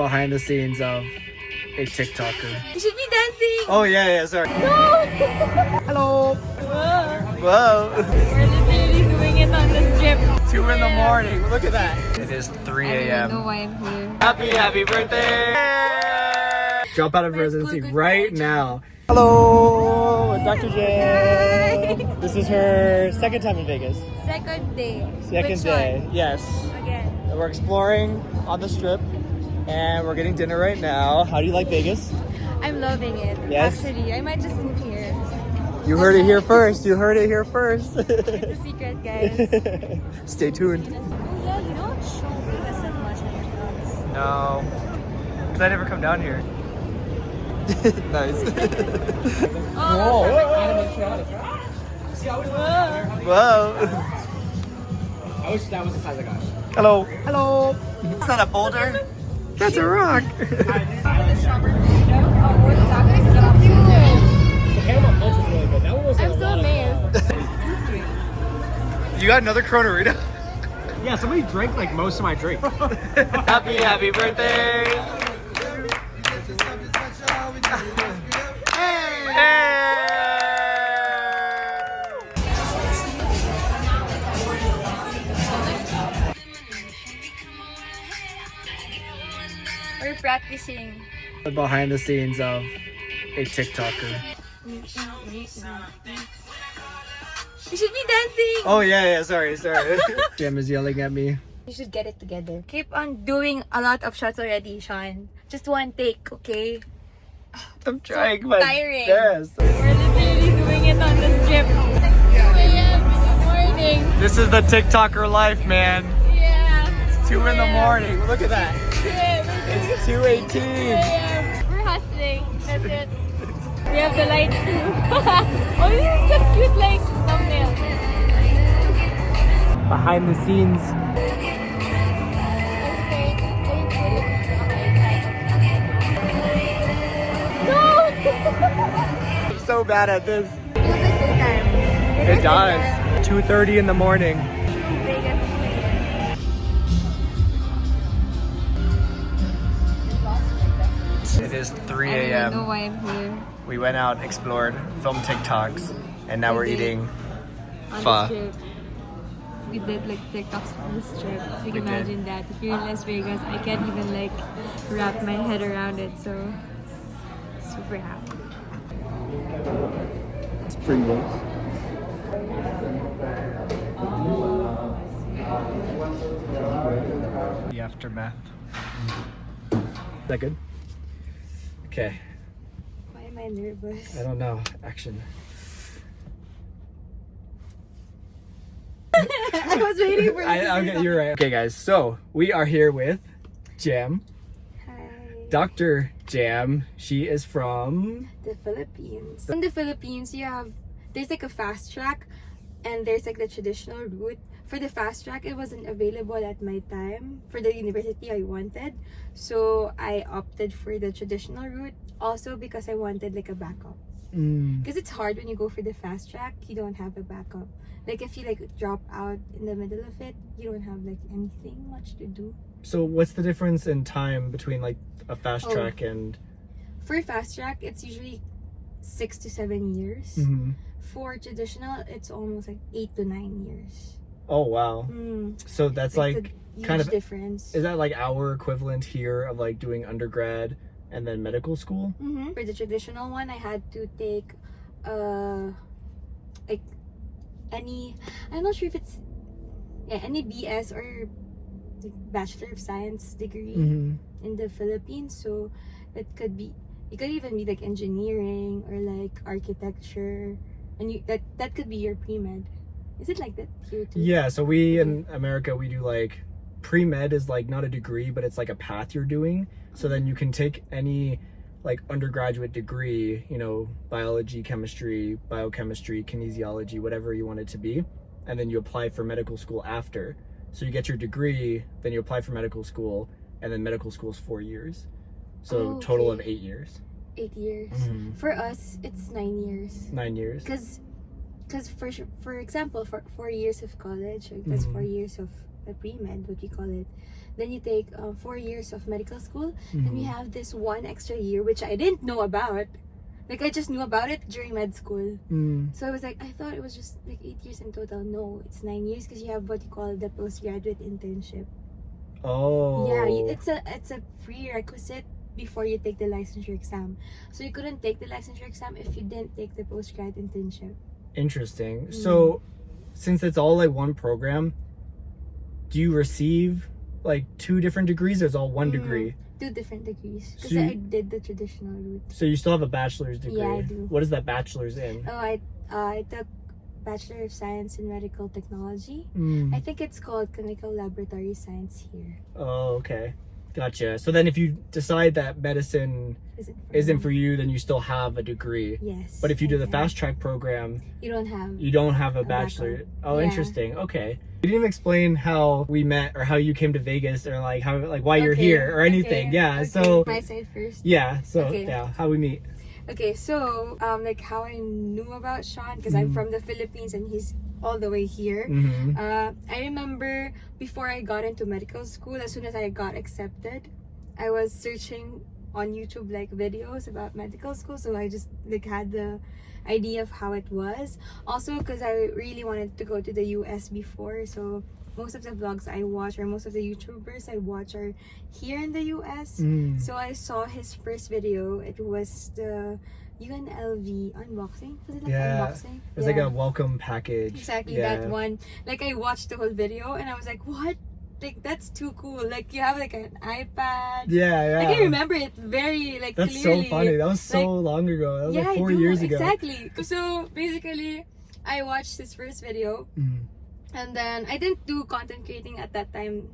Behind the scenes of a TikToker. You should be dancing! Oh yeah, sorry. No! Hello! Whoa. Whoa! We're literally doing it on the strip. 2 in the morning, look at that. It is 3 I don't know a.m. why I'm here. Happy birthday! Drop out of residency good right vibes. now. Hello, Dr. J. This is her second time in Vegas. Second day. Second Which day, one? yes. Again. We're exploring on the strip and we're getting dinner right now. How do you like Vegas? I'm loving it. Yes? Actually, I might just move here. You heard it here first. You heard it here first. It's a secret, guys. Stay tuned. Oh yeah, you don't show Vegas as much on your vlogs. No, because I never come down here. Nice. Oh, Whoa. I wish that was the size I got. Hello. Hello. It's not a boulder. That's a rock. The Paramount Punch was really good. That one was I'm so amazed. You got another Corona-Rita? Yeah, somebody drank like most of my drink. Happy birthday. We're practicing. Behind the scenes of a TikToker. You should be dancing. Oh yeah, sorry. Jem is yelling at me. You should get it together. Keep on doing a lot of shots already, Sean. Just one take, okay? I'm trying my tiring. best. We're literally doing it on the strip. 2 a.m. in the morning. This is the TikToker life, man. Yeah. It's 2 in the morning. Look at that. Yeah, It's 2:18. 2 a.m. We're hustling. That's it. We have the lights too. Oh, this is such cute like thumbnail. Behind the scenes. No! I'm so bad at this. Feels like daytime. It does. 2:30 in the morning. Vegas. It is 3 I don't know a.m. why I'm here. We went out, explored, filmed TikToks, and now we're We did. eating On pho. the strip. We did like TikToks on the strip. So you We can did. imagine that. If you're in Las Vegas, I can't even like wrap my head around it. So super happy. Spring rolls. The aftermath. Is that good? Okay. Why am I nervous? I don't know. Action. I was waiting for you. Okay, you're right. Okay, guys. So we are here with Jam, Hi. Dr. Jam. She is from. The Philippines. In the Philippines, there's like a fast track and there's like the traditional route. For the fast track, it wasn't available at my time for the university I wanted. So I opted for the traditional route also because I wanted like a backup. Because it's hard when you go for the fast track, you don't have a backup. Like if you like drop out in the middle of it, you don't have like anything much to do. So what's the difference in time between like a fast Oh. track and? For fast track, it's usually 6 to 7 years. Mhm. For traditional, it's almost like 8 to 9 years. Oh wow. So that's like a huge kind of. difference. Is that like our equivalent here of like doing undergrad and then medical school? For the traditional one, I had to take like any, I'm not sure if it's any BS or like Bachelor of Science degree in the Philippines. So it could be, it could even be like engineering or like architecture, and that could be your pre-med. Is it like that here too? Yeah, so we in America, we do like pre-med is like not a degree, but it's like a path you're doing. So then you can take any like undergraduate degree, you know, biology, chemistry, biochemistry, kinesiology, whatever you want it to be. And then you apply for medical school after. So you get your degree, then you apply for medical school, and then medical school is 4 years. So Oh, total of okay. 8 years. 8 years. Mhm. For us, it's 9 years. 9 years. Because for example, for 4 years of college, or that's 4 years of a pre-med, what we call it. Then you take 4 years of medical school. Then we have this one extra year, which I didn't know about. Like, I just knew about it during med school. So I was like, I thought it was just like 8 years in total. No, it's 9 years because you have what you call the postgraduate internship. Oh. Yeah, it's a prerequisite before you take the licensure exam. So you couldn't take the licensure exam if you didn't take the postgrad internship. Interesting. So, since it's all like one program, do you receive like 2 different degrees, or is all one degree? 2 different degrees. Because So you- I did the traditional route. So you still have a bachelor's degree. Yeah, I do. What is that bachelor's in? Oh, I took Bachelor of Science in Medical Technology. Mm. I think it's called Clinical Laboratory Science here. Oh, okay. Gotcha. So then if you decide that medicine isn't me? for you, then you still have a degree. Yes. But if you do the okay. fast track program, You don't have. you don't have a bachelor. bachelor. Oh, Yeah. interesting. Okay. You didn't even explain how we met or how you came to Vegas or like how like why you're Okay, here or anything. okay, Yeah. okay. So My side first. yeah. So Okay. yeah, how we meet. Okay, so like how I knew about Sean, because I'm from the Philippines and he's all the way here. Mm-hmm. I remember before I got into medical school, as soon as I got accepted, I was searching on YouTube like videos about medical school, so I just like had the idea of how it was. Also, because I really wanted to go to the US before, so most of the vlogs I watch or most of the YouTubers I watch are here in the US. So I saw his first video. It was the UNLV unboxing. Was it like Yeah. unboxing? It was like a welcome package. Exactly, Yeah. that one. Like, I watched the whole video and I was like, what? Like, that's too cool. Like, you have like an iPad. Yeah, yeah. I can remember it very like That's clearly. so funny. That was so Like, long ago. That was yeah, like 4 I know, years ago. exactly. So basically, I watched his first video Mm. and then I didn't do content creating at that time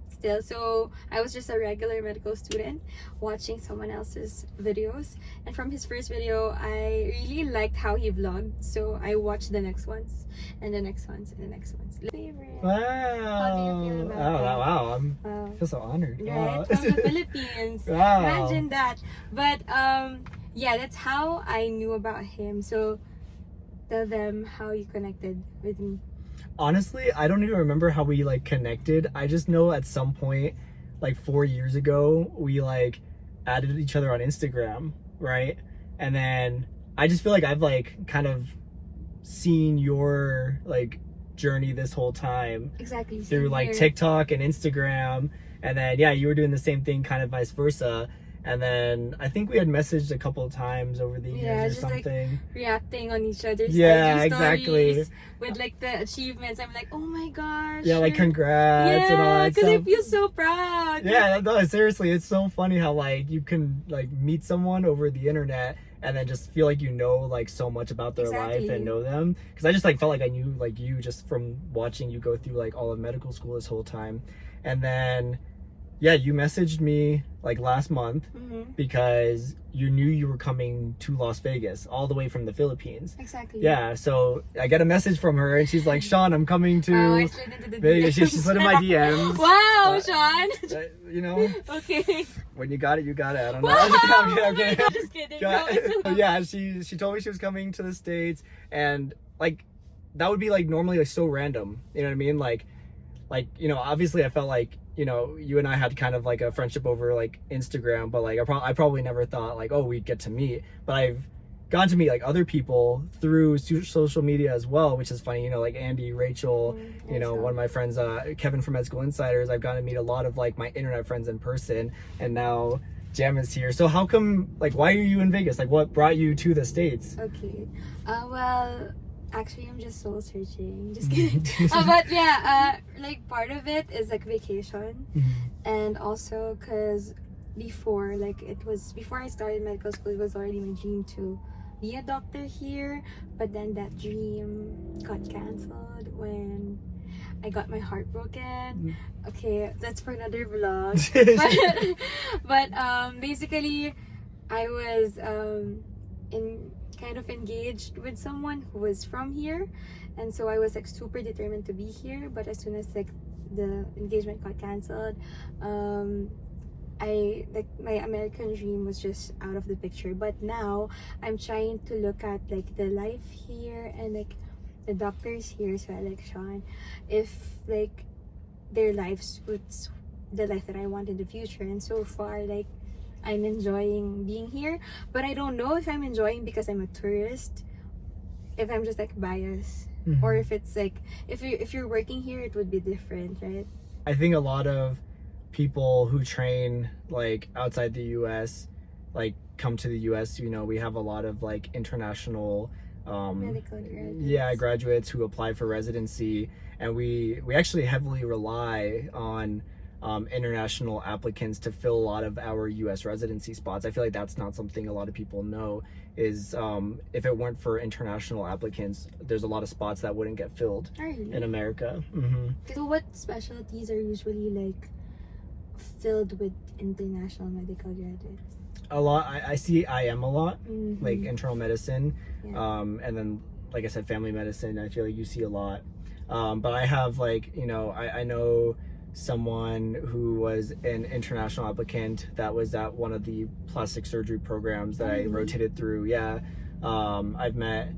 still, so I was just a regular medical student watching someone else's videos. And from his first video, I really liked how he vlogged, so I watched the next ones and the next ones and the next ones. Favorite. Wow. How do you feel about Oh, that? wow. Wow. I feel so honored. Right, Wow. from the Philippines. Wow. Imagine that. But yeah, that's how I knew about him. So tell them how you connected with me. Honestly, I don't even remember how we like connected. I just know at some point, like 4 years ago, we like added each other on Instagram, right? And then I just feel like I've like kind of seen your like journey this whole time Exactly. through same like here. TikTok and Instagram. And then yeah, you were doing the same thing, kind of vice versa. And then I think we had messaged a couple of times over the Yeah, years or just, like, something. reacting on each other's Yeah, IG exactly. stories with like the achievements. I'm like, oh my gosh. Yeah, like congrats and all Yeah, that because I stuff. feel so proud. Yeah, no, seriously, it's so funny how like you can like meet someone over the internet and then just feel like you know like so much about their life Exactly. and know them. Because I just like felt like I knew like you just from watching you go through like all of medical school this whole time. And then yeah, you messaged me like last month Mm-hmm. because you knew you were coming to Las Vegas all the way from the Philippines. Exactly. Yeah, so I get a message from her and she's like, Sean, I'm coming to Wow, I slid into the Vegas. She DMs. slid in my DMs. Wow, Uh, Sean. You know, Okay. when you got it, you got it. I don't know. Wow. Okay. Just kidding. Yeah, No, it's yeah, she told me she was coming to the States, and like that would be like normally like so random. You know what I mean? Like you know, obviously I felt like, you know, you and I had kind of like a friendship over like Instagram, but like I probably never thought like, oh, we'd get to meet. But I've gotten to meet like other people through social media as well, which is funny. You know, like Andy, Rachel, you know, one of my friends, Kevin from Med School Insiders. I've gotten to meet a lot of like my internet friends in person, and now Jam is here. So how come, like, why are you in Vegas? Like, what brought you to the States? Okay. Well, actually, I'm just soul searching. Just kidding. But yeah, like part of it is like vacation, and also because before I started medical school, it was already my dream to be a doctor here. But then that dream got canceled when I got my heart broken. Okay, that's for another vlog. but basically, I was kind of engaged with someone who was from here, and so I was like super determined to be here. But as soon as like the engagement got canceled, I like my American dream was just out of the picture. But now I'm trying to look at like the life here and like the doctors here. So I like Sean, if like their life suits the life that I want in the future. And so far, like, I'm enjoying being here, but I don't know if I'm enjoying because I'm a tourist, if I'm just like biased, or if it's like if you're working here, it would be different, right? I think a lot of people who train like outside the US like come to the US. You know, we have a lot of like international Medical graduates. graduates who apply for residency, and we actually heavily rely on international applicants to fill a lot of our US residency spots. I feel like that's not something a lot of people know is if it weren't for international applicants, there's a lot of spots that wouldn't get filled Oh, really? in America. So what specialties are usually like filled with international medical graduates? A lot. I see IM a lot, Mhm. like internal medicine, Yeah. and then like I said, family medicine. I feel like you see a lot, but I have like, you know, I know someone who was an international applicant that was at one of the plastic surgery programs that I Really? rotated through. Yeah, I've met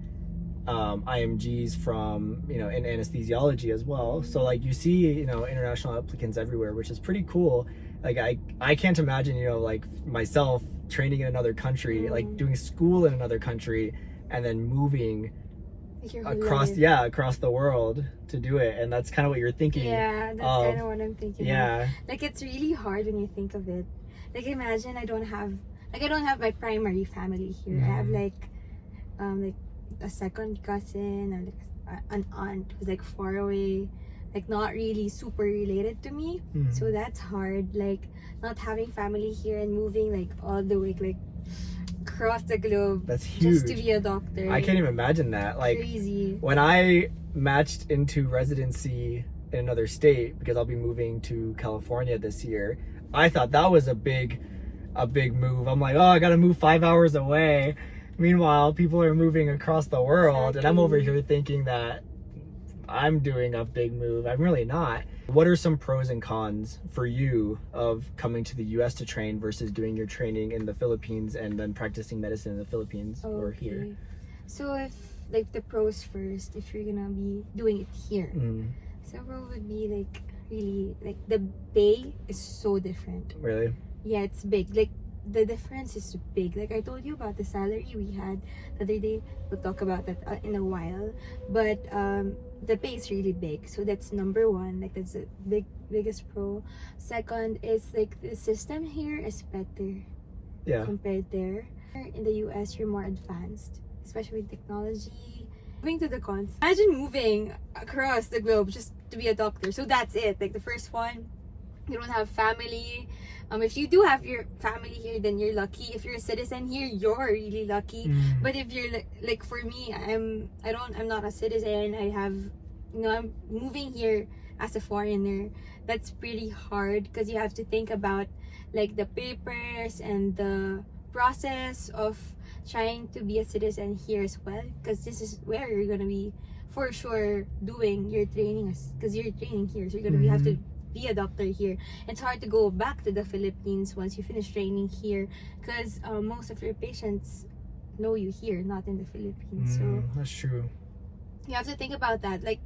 IMGs from, you know, in anesthesiology as well. So like you see, you know, international applicants everywhere, which is pretty cool. Like I can't imagine, you know, like myself training in another country, like doing school in another country, and then moving Like your whole across life. across the world to do it. And that's kind of what you're thinking. Yeah, that's of- kind of what I'm thinking. Yeah. Like, it's really hard when you think of it. Like, imagine I don't have my primary family here. I have like a second cousin, or like an aunt who's like far away, like not really super related to me. So that's hard. Like, not having family here and moving like all the way like across the globe That's huge. just to be a doctor. I can't even imagine that. Like Crazy. when I matched into residency in another state, because I'll be moving to California this year, I thought that was a big move. I'm like, oh, I gotta move 5 hours away. Meanwhile, people are moving across the world, and I'm over here thinking that I'm doing a big move. I'm really not. What are some pros and cons for you of coming to the US to train versus doing your training in the Philippines and then practicing medicine in the Philippines or here? Okay. So if like the pros first, if you're gonna be doing it here, so pro would be like really like the pay is so different. Really? Yeah, it's big. Like the difference is big. Like I told you about the salary we had the other day. We'll talk about that in a while. But the pay is really big. So that's number one. Like that's the biggest pro. Second is like the system here is better Yeah. compared there. In the US, you're more advanced, especially with technology. Moving to the cons. Imagine moving across the globe just to be a doctor. So that's it. Like the first one, you don't have family. If you do have your family here, then you're lucky. If you're a citizen here, you're really lucky. But if you're like for me, I'm not a citizen. I'm moving here as a foreigner. That's pretty hard because you have to think about like the papers and the process of trying to be a citizen here as well, because this is where you're gonna be for sure doing your training, because you're training here, so you're gonna have to be a doctor here. It's hard to go back to the Philippines once you finish training here, because most of your patients know you here, not in the Philippines. So That's true. you have to think about that. Like,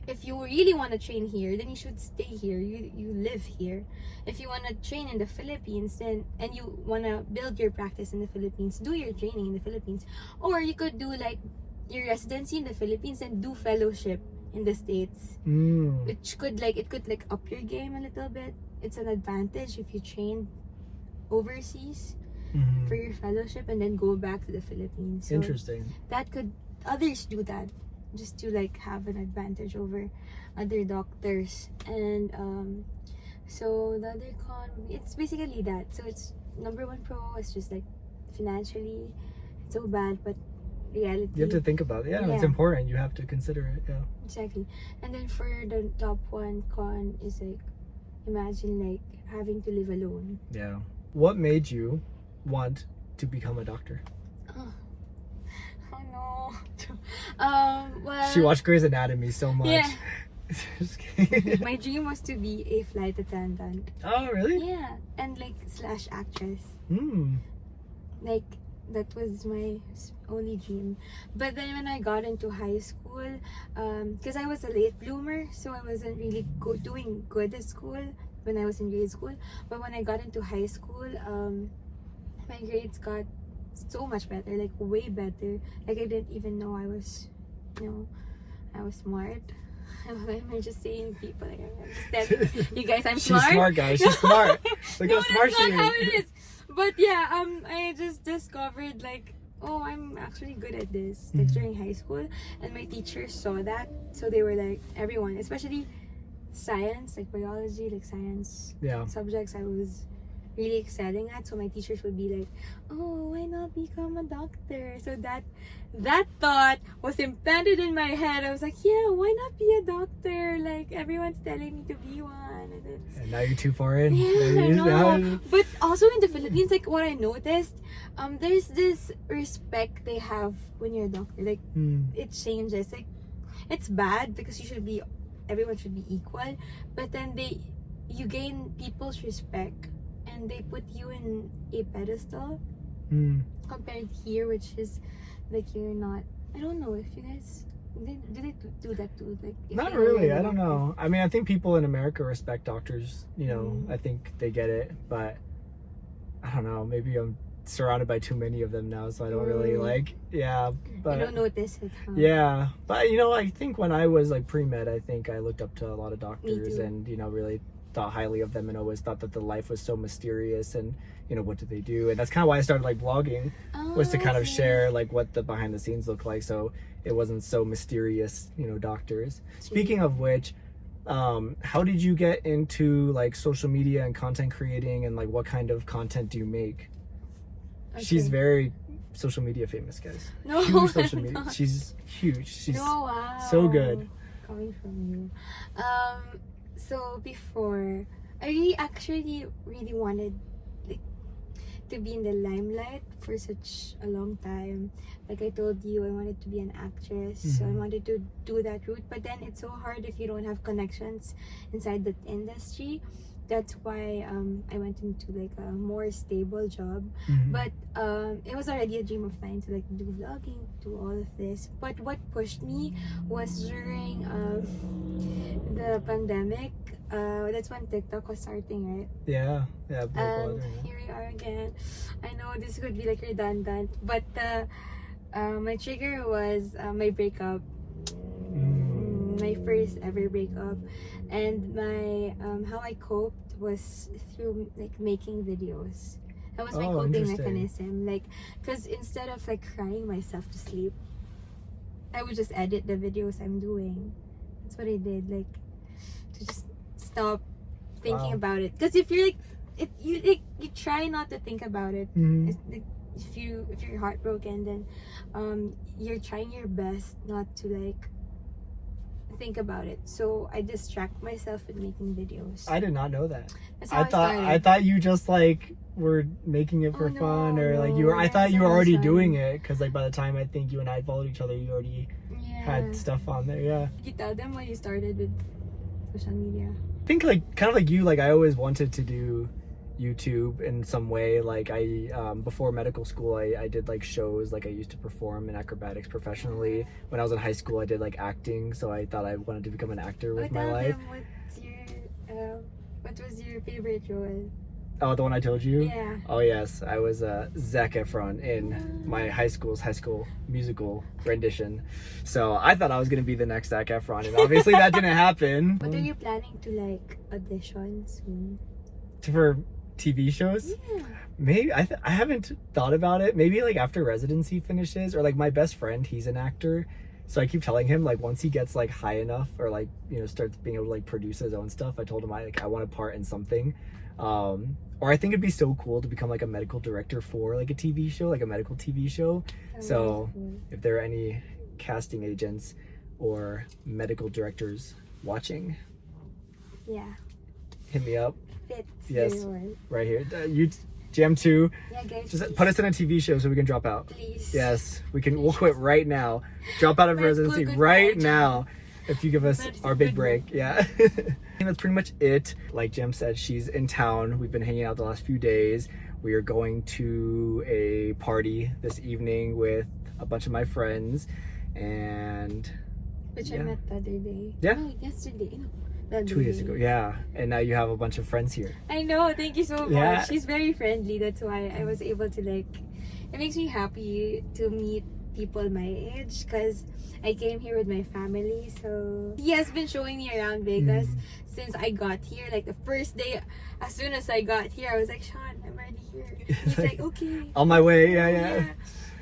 if you really want to train here, then you should stay here. You live here. If you want to train in the Philippines, then and you want to build your practice in the Philippines, do your training in the Philippines. Or you could do like your residency in the Philippines and do fellowship in the States, which could like up your game a little bit. It's an advantage if you train overseas for your fellowship and then go back to the Philippines. So Interesting. that could others do that just to like have an advantage over other doctors. And so the other con, it's basically that. So it's number one pro is just like financially it's so bad, but reality, You have to think about it. Yeah, it's Yeah. important. You have to consider it. Yeah. exactly. And then for the top one con is like, imagine like having to live alone. Yeah. What made you want to become a doctor? Oh no. Well, She watched Grey's Anatomy so much. Yeah. Just kidding. my dream was to be a flight attendant. Oh, really? Yeah, and like / actress. Hmm. Like that was my only dream. But then when I got into high school, because I was a late bloomer, so I wasn't really doing good at school when I was in grade school. But when I got into high school, my grades got so much better, like way better. Like I didn't even know I was, I was smart. I'm just saying people, like, I'm just telling you guys I'm She's smart. smart, guys. She's smart. Look No, how smart that's she not how is. it is. But yeah, I just discovered like, oh, I'm actually good at this, like during high school, and my teachers saw that, so they were like, everyone, especially science, like biology, like science Yeah. subjects, I was really excelling at. So my teachers would be like, oh, why not become a doctor? So that thought was implanted in my head. I was like, yeah, why not be a doctor? Like everyone's telling me to be one, and it's And now you're too far in. yeah, Now no. you- But also in the Philippines, like what I noticed, there's this respect they have when you're a doctor. Like it changes. Like it's bad because everyone should be equal. But then you gain people's respect, and they put you in a pedestal compared here, which is like you're not. I don't know if you guys do they do that too. Like if Not they are really. a I don't doctor. know. I mean, I think people in America respect doctors. I think they get it, but I don't know. Maybe I'm surrounded by too many of them now, so I don't really like. Yeah, but You don't notice it, huh? yeah, but I think when I was like pre-med, I think I looked up to a lot of doctors too. and really thought highly of them and always thought that the life was so mysterious and what did they do, and that's kind of why I started like vlogging, was to kind of Okay. share like what the behind the scenes look like, so it wasn't so mysterious, doctors. Speaking of which, how did you get into like social media and content creating, and like what kind of content do you make? She's Okay. very social media famous, guys. No, Huge social I'm media. not. She's huge. She's No, wow. so good. Coming from you. So before, I actually really wanted like to be in the limelight for such a long time. Like I told you, I wanted to be an actress, so I wanted to do that route. But then it's so hard if you don't have connections inside the industry. That's why I went into like a more stable job. But it was already a dream of mine to like do vlogging, do all of this. But what pushed me was during the pandemic. That's when TikTok was starting, right? yeah. And here we are again. I know this could be like redundant, but my trigger was my breakup. My first ever breakup, and my how I coped was through like making videos. That was my Oh, coping interesting. mechanism, like because instead of like crying myself to sleep, I would just edit the videos I'm doing. That's what I did, like to just stop thinking Wow. about it. Because if you're like you try not to think about it. It's like, if you're heartbroken, then you're trying your best not to like think about it. So I distract myself with making videos. I did not know that. That's how I started. I thought you just like were making it for Oh, no, fun, or like no, I thought that's you were how I already started. doing it, because like by the time I think you and I followed each other, you already Yeah. had stuff on there. Yeah. Did you tell them when you started with social media? I think like kind of like you, like I always wanted to do YouTube in some way. Like I before medical school, I did like shows, like I used to perform in acrobatics professionally. When I was in high school, I did like acting, so I thought I wanted to become an actor with my tell life. them what was your favorite role? Oh, the one I told you? Yeah. Oh yes, I was Zac Efron in my high school musical rendition. So I thought I was gonna be the next Zac Efron, and obviously that didn't happen. What are you planning to like audition soon? For TV shows? Yeah. Maybe I haven't thought about it. Maybe like after residency finishes, or like my best friend, he's an actor, so I keep telling him like once he gets like high enough, or like starts being able to like produce his own stuff, I told him I want a part in something. Or I think it'd be so cool to become like a medical director for like a TV show, like a medical TV show. So if there are any casting agents or medical directors watching, Yeah. hit me up Fits Yes. very well. right here. You Jam 2, Yeah, guys. just put us in a TV show so we can drop out. Please. Yes, we'll quit right now. Drop out of Let's go residency goodbye, right Jem. now if you give us Let's our go big goodbye. break. Yeah. I think that's pretty much it. Like Jem said, she's in town. We've been hanging out the last few days. We are going to a party this evening with a bunch of my friends, and Which Yeah. I met the other day. Yeah. No, yesterday. No, the other 2 days day. ago. Yeah, and now you have a bunch of friends here. I know. Thank you so much. Yeah. She's very friendly. That's why I was able to like. It makes me happy to meet people my age because I came here with my family. So he has been showing me around Vegas since I got here. Like the first day, as soon as I got here, I was like, Sean, I'm already here. He's like, okay. On my way. Yeah.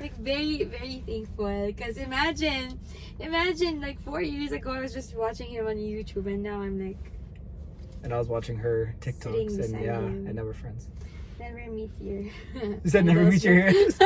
Like very, very thankful. Because imagine like 4 years ago, I was just watching him on YouTube, and now I'm like, And I was watching her Sitting TikToks, and beside yeah, him. and now we're friends. never meet your. You said never meet your heroes.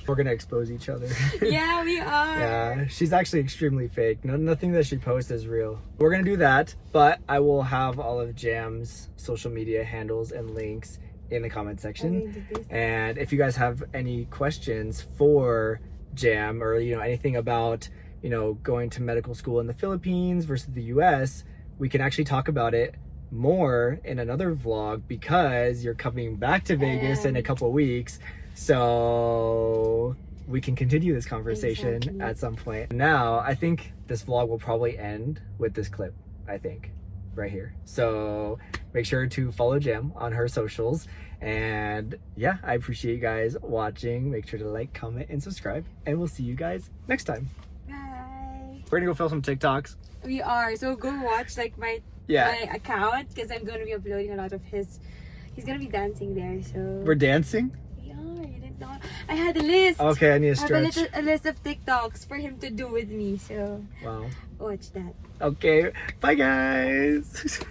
We're gonna expose each other. Yeah, we are. Yeah, she's actually extremely fake. Nothing that she posts is real. We're gonna do that, but I will have all of Jam's social media handles and links in the comment section. And if you guys have any questions for Jam, or anything about going to medical school in the Philippines versus the US, we can actually talk about it more in another vlog, because you're coming back to Vegas in a couple weeks, so we can continue this conversation Exactly. at some point. Now I think this vlog will probably end with this clip, I think, right here. So make sure to follow Jam on her socials, and yeah, I appreciate you guys watching. Make sure to like, comment, and subscribe, and we'll see you guys next time. Bye. We're gonna go film some TikToks. We are. So go watch like my account, because I'm going to be uploading a lot of his. He's going to be dancing there. So We're dancing. we are. You didn't know. I had a list. Okay, I need to I have stretch. a list of TikToks for him to do with me. So Wow. watch that. Okay, bye guys.